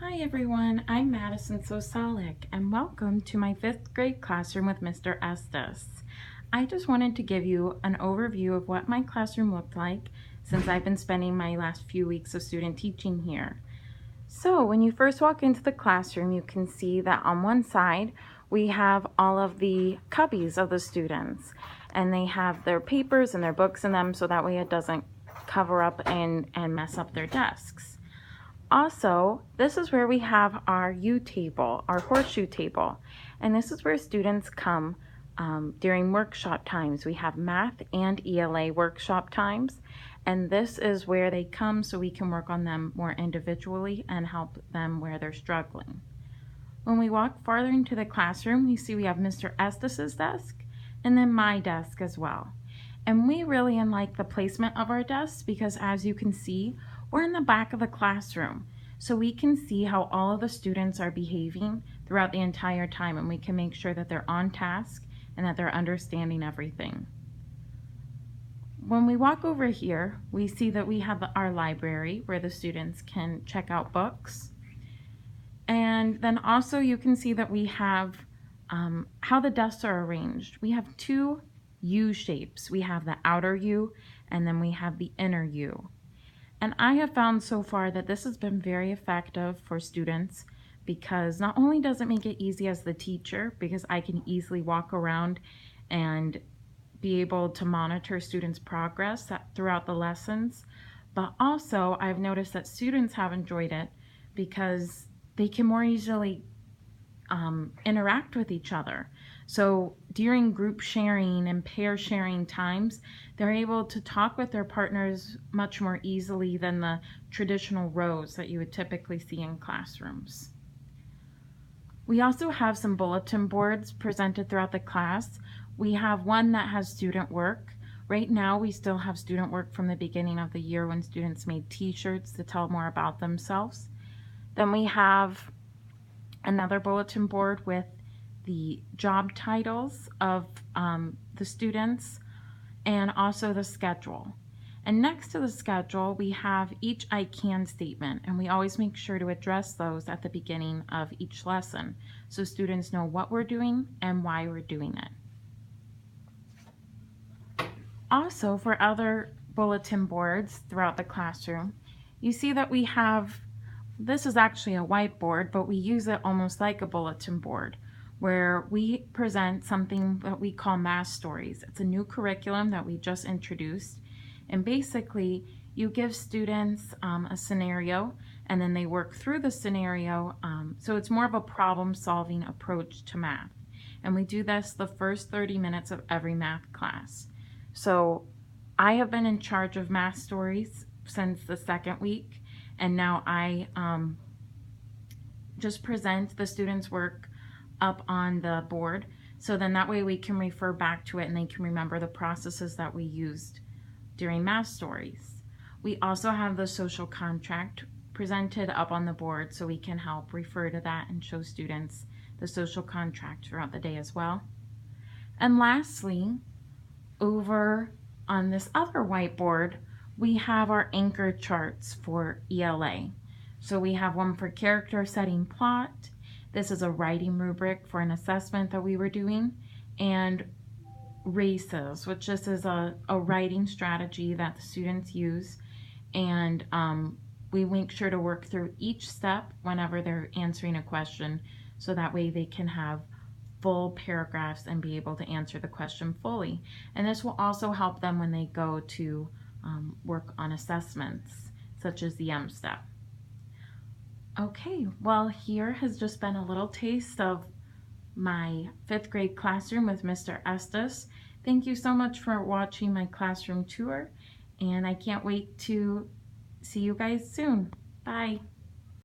Hi everyone, I'm Madison Sosalik and welcome to my 5th grade classroom with Mr. Estes. I just wanted to give you an overview of what my classroom looked like since I've been spending my last few weeks of student teaching here. So when you first walk into the classroom, you can see that on one side we have all of the cubbies of the students, and they have their papers and their books in them so that way it doesn't cover up and mess up their desks. Also, this is where we have our U table, our horseshoe table, and this is where students come during workshop times. We have math and ELA workshop times, and this is where they come so we can work on them more individually and help them where they're struggling. When we walk farther into the classroom, we see we have Mr. Estes's desk and then my desk as well. And we really like the placement of our desks because, as you can see, we're in the back of the classroom. So we can see how all of the students are behaving throughout the entire time, and we can make sure that they're on task and that they're understanding everything. When we walk over here, we see that we have our library where the students can check out books. And then also you can see that we have how the desks are arranged. We have two U shapes. We have the outer U and then we have the inner U. And I have found so far that this has been very effective for students because not only does it make it easy as the teacher, because I can easily walk around and be able to monitor students' progress throughout the lessons, but also I've noticed that students have enjoyed it because they can more easily interact with each other. So during group sharing and pair sharing times, they're able to talk with their partners much more easily than the traditional rows that you would typically see in classrooms. We also have some bulletin boards presented throughout the class. We have one that has student work. Right now we still have student work from the beginning of the year when students made t-shirts to tell more about themselves. Then we have another bulletin board with the job titles of the students and also the schedule. And next to the schedule, we have each I can statement, and we always make sure to address those at the beginning of each lesson so students know what we're doing and why we're doing it. Also, for other bulletin boards throughout the classroom, you see that we have, this is actually a whiteboard, but we use it almost like a bulletin board, where we present something that we call math stories. It's a new curriculum that we just introduced, and basically you give students a scenario and then they work through the scenario, so it's more of a problem-solving approach to math, and we do this the first 30 minutes of every math class. So I have been in charge of math stories since the second week, and now I just present the students' work up on the board, so then that way we can refer back to it and they can remember the processes that we used during math stories. We also have the social contract presented up on the board so we can help refer to that and show students the social contract throughout the day as well. And lastly, over on this other whiteboard, we have our anchor charts for ELA. So we have one for character setting plot. This is a writing rubric for an assessment that we were doing, and races, which this is a writing strategy that the students use, and we make sure to work through each step whenever they're answering a question so that way they can have full paragraphs and be able to answer the question fully. And this will also help them when they go to work on assessments such as the M-STEP. Okay, well, here has just been a little taste of my 5th grade classroom with Mr. Estes. Thank you so much for watching my classroom tour, and I can't wait to see you guys soon. Bye.